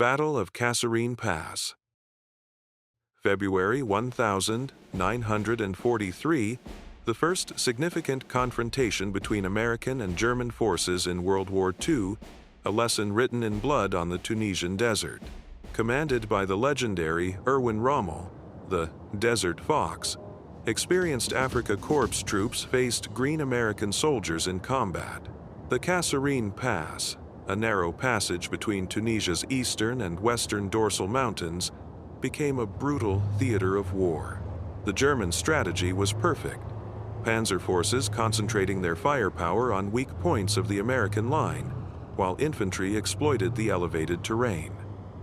Battle of Kasserine Pass. February 1943, the first significant confrontation between American and German forces in World War II, a lesson written in blood on the Tunisian desert. Commanded by the legendary Erwin Rommel, the Desert Fox, experienced Afrika Korps troops faced green American soldiers in combat. The Kasserine Pass, a narrow passage between Tunisia's eastern and western dorsal mountains, became a brutal theater of war. The German strategy was perfect. Panzer forces concentrating their firepower on weak points of the American line, while infantry exploited the elevated terrain.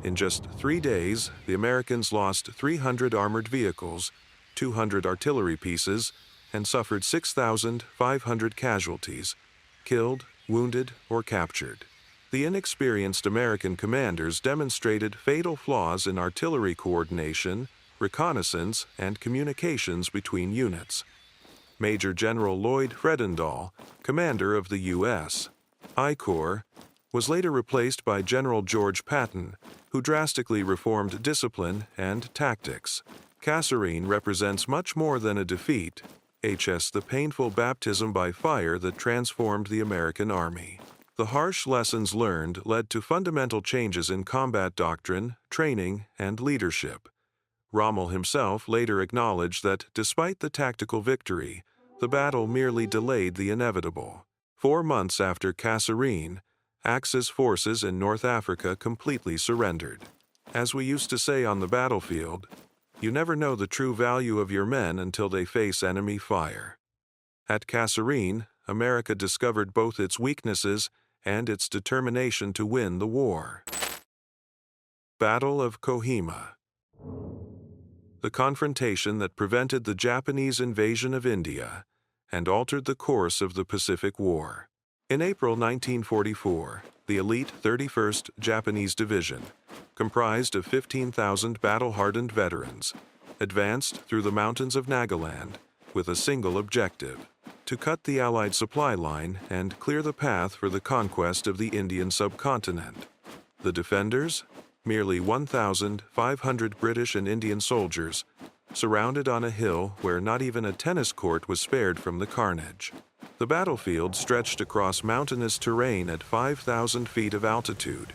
In just 3 days, the Americans lost 300 armored vehicles, 200 artillery pieces, and suffered 6,500 casualties, killed, wounded, or captured. The inexperienced American commanders demonstrated fatal flaws in artillery coordination, reconnaissance, and communications between units. Major General Lloyd Fredendall, commander of the U.S. I Corps, was later replaced by General George Patton, who drastically reformed discipline and tactics. Kasserine represents much more than a defeat, the painful baptism by fire that transformed the American Army. The harsh lessons learned led to fundamental changes in combat doctrine, training, and leadership. Rommel himself later acknowledged that despite the tactical victory, the battle merely delayed the inevitable. 4 months after Kasserine, Axis forces in North Africa completely surrendered. As we used to say on the battlefield, you never know the true value of your men until they face enemy fire. At Kasserine, America discovered both its weaknesses and its determination to win the war. Battle of Kohima. The confrontation that prevented the Japanese invasion of India and altered the course of the Pacific War. In April 1944, the elite 31st Japanese Division, comprised of 15,000 battle-hardened veterans, advanced through the mountains of Nagaland with a single objective: to cut the Allied supply line and clear the path for the conquest of the Indian subcontinent. The defenders, merely 1,500 British and Indian soldiers, surrounded on a hill where not even a tennis court was spared from the carnage. The battlefield stretched across mountainous terrain at 5,000 feet of altitude,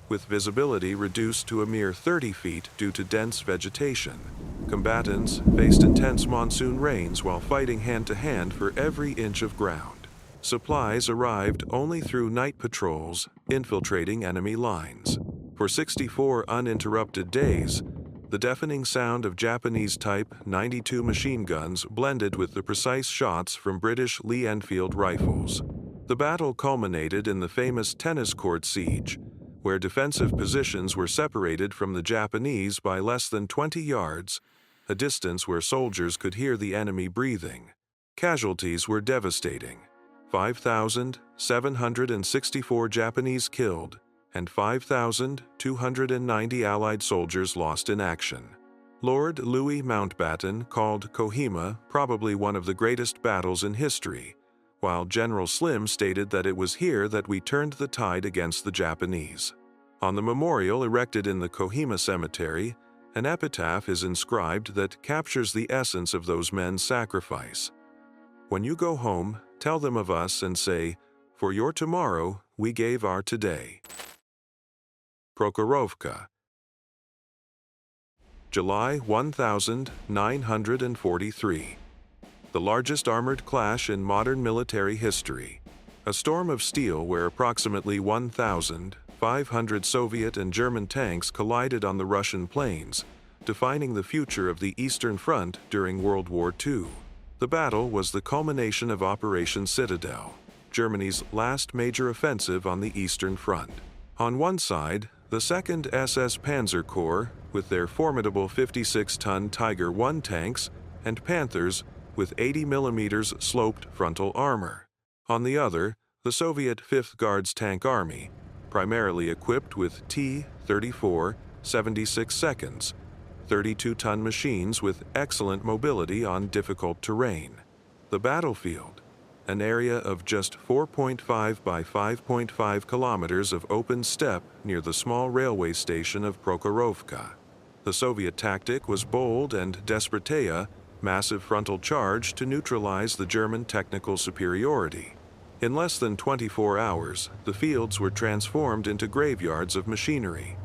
with visibility reduced to a mere 30 feet due to dense vegetation. Combatants faced intense monsoon rains while fighting hand-to-hand for every inch of ground. Supplies arrived only through night patrols, infiltrating enemy lines. For 64 uninterrupted days, the deafening sound of Japanese Type 92 machine guns blended with the precise shots from British Lee-Enfield rifles. The battle culminated in the famous tennis court siege, where defensive positions were separated from the Japanese by less than 20 yards, a distance where soldiers could hear the enemy breathing. Casualties were devastating: 5,764 Japanese killed, and 5,290 Allied soldiers lost in action. Lord Louis Mountbatten called Kohima probably one of the greatest battles in history, while General Slim stated that it was here that we turned the tide against the Japanese. On the memorial erected in the Kohima Cemetery, an epitaph is inscribed that captures the essence of those men's sacrifice. When you go home, tell them of us and say, "For your tomorrow, we gave our today." Prokhorovka. July 1943. The largest armored clash in modern military history. A storm of steel where approximately 1,500 Soviet and German tanks collided on the Russian plains, defining the future of the Eastern Front during World War II. The battle was the culmination of Operation Citadel, Germany's last major offensive on the Eastern Front. On one side, the 2nd SS Panzer Corps, with their formidable 56-ton Tiger I tanks, and Panthers, with 80mm sloped frontal armor. On the other, the Soviet 5th Guards Tank Army, primarily equipped with T-34 76 seconds, 32-ton machines with excellent mobility on difficult terrain. The battlefield, an area of just 4.5 by 5.5 kilometers of open steppe near the small railway station of Prokhorovka. The Soviet tactic was bold and desperate, massive frontal charge to neutralize the German technical superiority. In less than 24 hours, the fields were transformed into graveyards of machinery.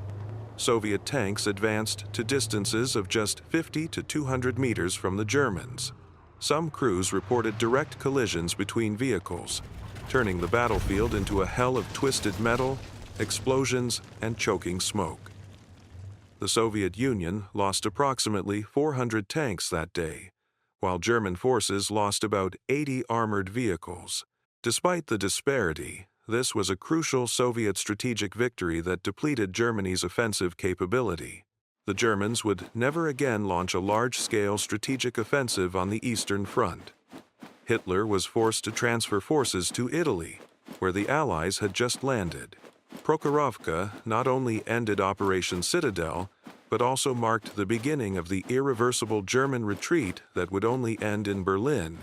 Soviet tanks advanced to distances of just 50 to 200 meters from the Germans. Some crews reported direct collisions between vehicles, turning the battlefield into a hell of twisted metal, explosions, and choking smoke. The Soviet Union lost approximately 400 tanks that day, while German forces lost about 80 armored vehicles. Despite the disparity, this was a crucial Soviet strategic victory that depleted Germany's offensive capability. The Germans would never again launch a large-scale strategic offensive on the Eastern Front. Hitler was forced to transfer forces to Italy, where the Allies had just landed. Prokhorovka not only ended Operation Citadel, but also marked the beginning of the irreversible German retreat that would only end in Berlin.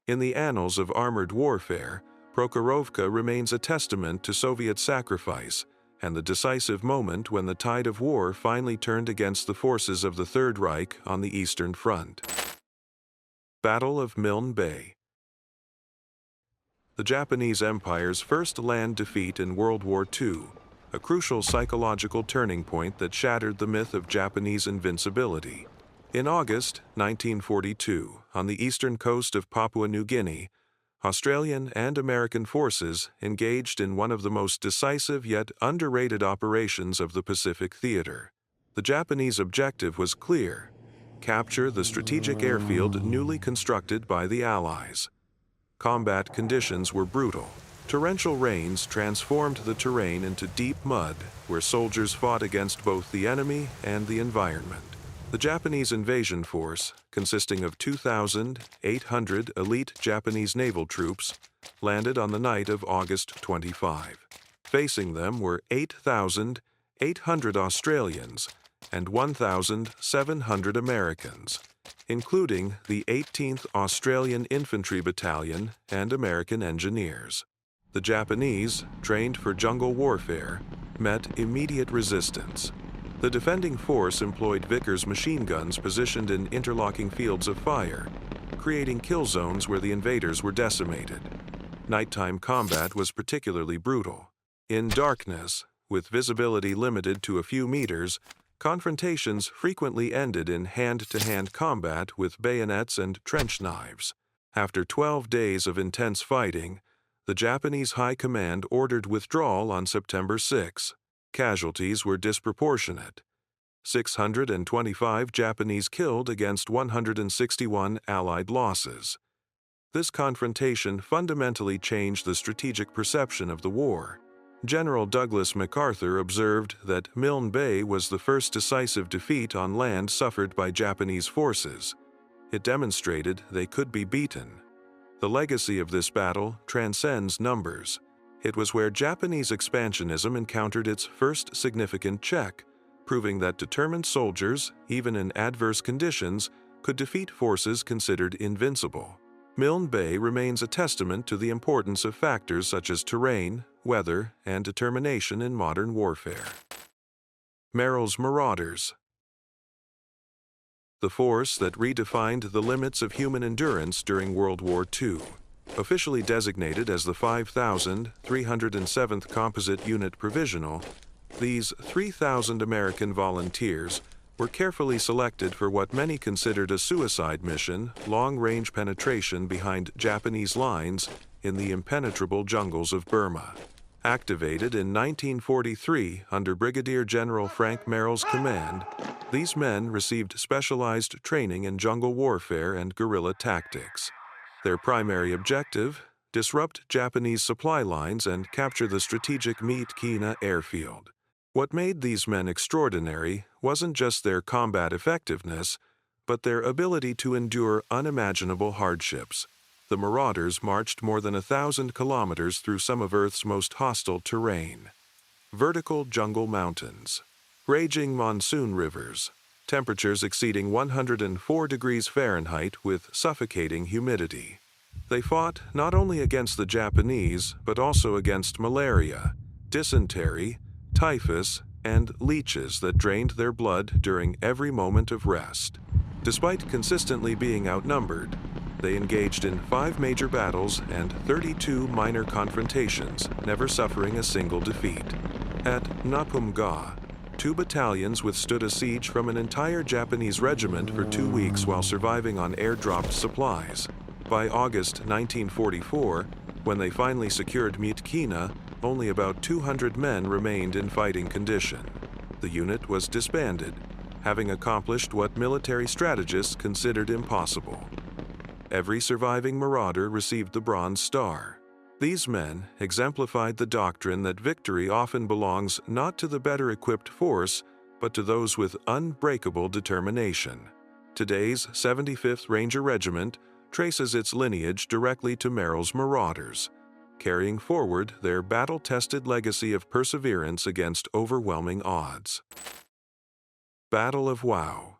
In the annals of armored warfare, Prokhorovka remains a testament to Soviet sacrifice and the decisive moment when the tide of war finally turned against the forces of the Third Reich on the Eastern Front. Battle of Milne Bay. The Japanese Empire's first land defeat in World War II, a crucial psychological turning point that shattered the myth of Japanese invincibility. In August 1942, on the eastern coast of Papua New Guinea, Australian and American forces engaged in one of the most decisive yet underrated operations of the Pacific Theater. The Japanese objective was clear: capture the strategic airfield newly constructed by the Allies. Combat conditions were brutal. Torrential rains transformed the terrain into deep mud, where soldiers fought against both the enemy and the environment. The Japanese invasion force, consisting of 2,800 elite Japanese naval troops, landed on the night of August 25. Facing them were 8,800 Australians and 1,700 Americans, including the 18th Australian Infantry Battalion and American engineers. The Japanese, trained for jungle warfare, met immediate resistance. The defending force employed Vickers machine guns positioned in interlocking fields of fire, creating kill zones where the invaders were decimated. Nighttime combat was particularly brutal. In darkness, with visibility limited to a few meters, confrontations frequently ended in hand-to-hand combat with bayonets and trench knives. After 12 days of intense fighting, the Japanese High Command ordered withdrawal on September 6. Casualties were disproportionate: 625 Japanese killed against 161 Allied losses. This confrontation fundamentally changed the strategic perception of the war. General Douglas MacArthur observed that Milne Bay was the first decisive defeat on land suffered by Japanese forces. It demonstrated they could be beaten. The legacy of this battle transcends numbers. It was where Japanese expansionism encountered its first significant check, proving that determined soldiers, even in adverse conditions, could defeat forces considered invincible. Milne Bay remains a testament to the importance of factors such as terrain, weather, and determination in modern warfare. Merrill's Marauders. The force that redefined the limits of human endurance during World War II. Officially designated as the 5,307th Composite Unit Provisional, these 3,000 American volunteers were carefully selected for what many considered a suicide mission: long-range penetration behind Japanese lines in the impenetrable jungles of Burma. Activated in 1943 under Brigadier General Frank Merrill's command, these men received specialized training in jungle warfare and guerrilla tactics. Their primary objective: disrupt Japanese supply lines and capture the strategic Meetkina airfield. What made these men extraordinary wasn't just their combat effectiveness, but their ability to endure unimaginable hardships. The Marauders marched more than 1,000 kilometers through some of Earth's most hostile terrain. Vertical jungle mountains, raging monsoon rivers, temperatures exceeding 104 degrees Fahrenheit with suffocating humidity. They fought not only against the Japanese, but also against malaria, dysentery, typhus, and leeches that drained their blood during every moment of rest. Despite consistently being outnumbered, they engaged in 5 major battles and 32 minor confrontations, never suffering a single defeat. At Napumga, 2 battalions withstood a siege from an entire Japanese regiment for 2 weeks while surviving on airdropped supplies. By August 1944, when they finally secured Myitkyina, only about 200 men remained in fighting condition. The unit was disbanded, having accomplished what military strategists considered impossible. Every surviving marauder received the Bronze Star. These men exemplified the doctrine that victory often belongs not to the better-equipped force, but to those with unbreakable determination. Today's 75th Ranger Regiment traces its lineage directly to Merrill's marauders, carrying forward their battle-tested legacy of perseverance against overwhelming odds. Battle of Wau.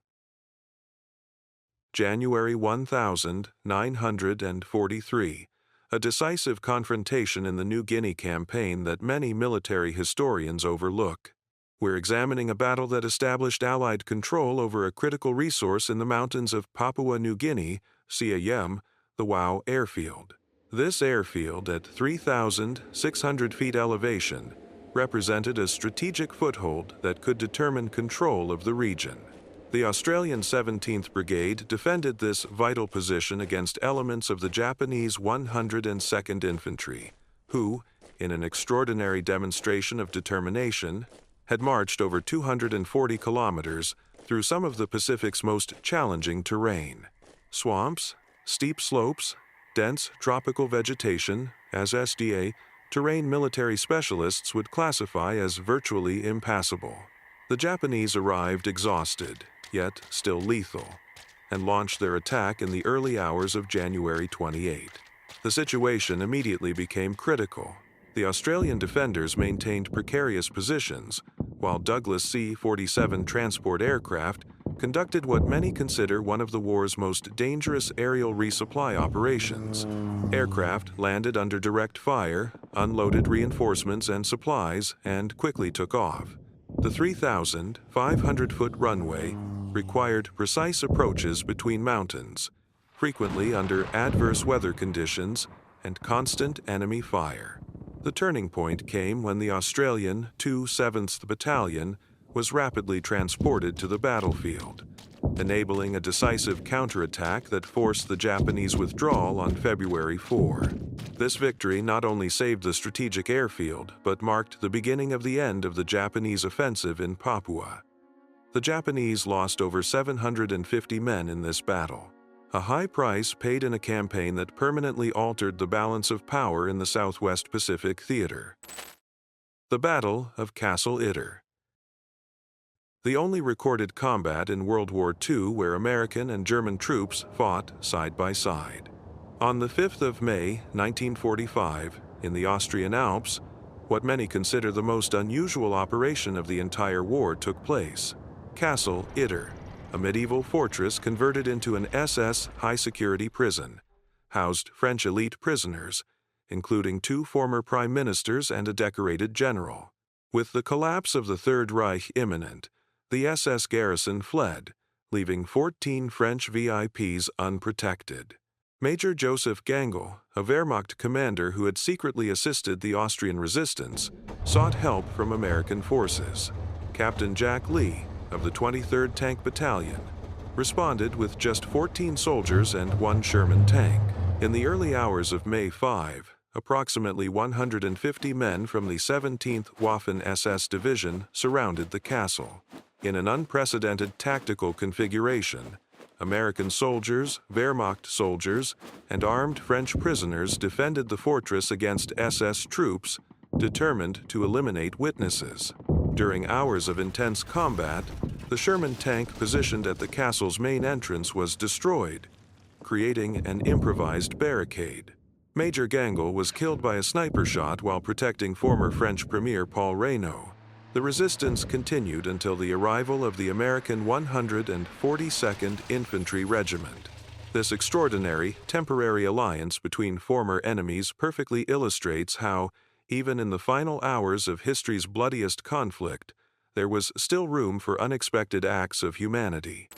January 1943, a decisive confrontation in the New Guinea campaign that many military historians overlook. We're examining a battle that established Allied control over a critical resource in the mountains of Papua New Guinea, CAM, the Wau airfield. This airfield, at 3,600 feet elevation, represented a strategic foothold that could determine control of the region. The Australian 17th Brigade defended this vital position against elements of the Japanese 102nd Infantry, who, in an extraordinary demonstration of determination, had marched over 240 kilometers through some of the Pacific's most challenging terrain. Swamps, steep slopes, dense tropical vegetation, as SDA terrain military specialists would classify as virtually impassable. The Japanese arrived exhausted, yet still lethal, and launched their attack in the early hours of January 28. The situation immediately became critical. The Australian defenders maintained precarious positions, while Douglas C-47 transport aircraft conducted what many consider one of the war's most dangerous aerial resupply operations. Aircraft landed under direct fire, unloaded reinforcements and supplies, and quickly took off. The 3,500-foot runway required precise approaches between mountains, frequently under adverse weather conditions and constant enemy fire. The turning point came when the Australian 207th Battalion was rapidly transported to the battlefield, enabling a decisive counterattack that forced the Japanese withdrawal on February 4. This victory not only saved the strategic airfield, but marked the beginning of the end of the Japanese offensive in Papua. The Japanese lost over 750 men in this battle, a high price paid in a campaign that permanently altered the balance of power in the Southwest Pacific theater. The Battle of Castle Itter. The only recorded combat in World War II where American and German troops fought side by side. On the 5th of May, 1945, in the Austrian Alps, what many consider the most unusual operation of the entire war took place. Castle Itter, a medieval fortress converted into an SS high-security prison, housed French elite prisoners, including 2 former prime ministers and a decorated general. With the collapse of the Third Reich imminent, the SS garrison fled, leaving 14 French VIPs unprotected. Major Joseph Gangl, a Wehrmacht commander who had secretly assisted the Austrian resistance, sought help from American forces. Captain Jack Lee, of the 23rd Tank Battalion, responded with just 14 soldiers and 1 Sherman tank. In the early hours of May 5, approximately 150 men from the 17th Waffen-SS Division surrounded the castle. In an unprecedented tactical configuration, American soldiers, Wehrmacht soldiers, and armed French prisoners defended the fortress against SS troops, determined to eliminate witnesses. During hours of intense combat, the Sherman tank positioned at the castle's main entrance was destroyed, creating an improvised barricade. Major Gangl was killed by a sniper shot while protecting former French Premier Paul Reynaud. The resistance continued until the arrival of the American 142nd Infantry Regiment. This extraordinary, temporary alliance between former enemies perfectly illustrates how, even in the final hours of history's bloodiest conflict, there was still room for unexpected acts of humanity.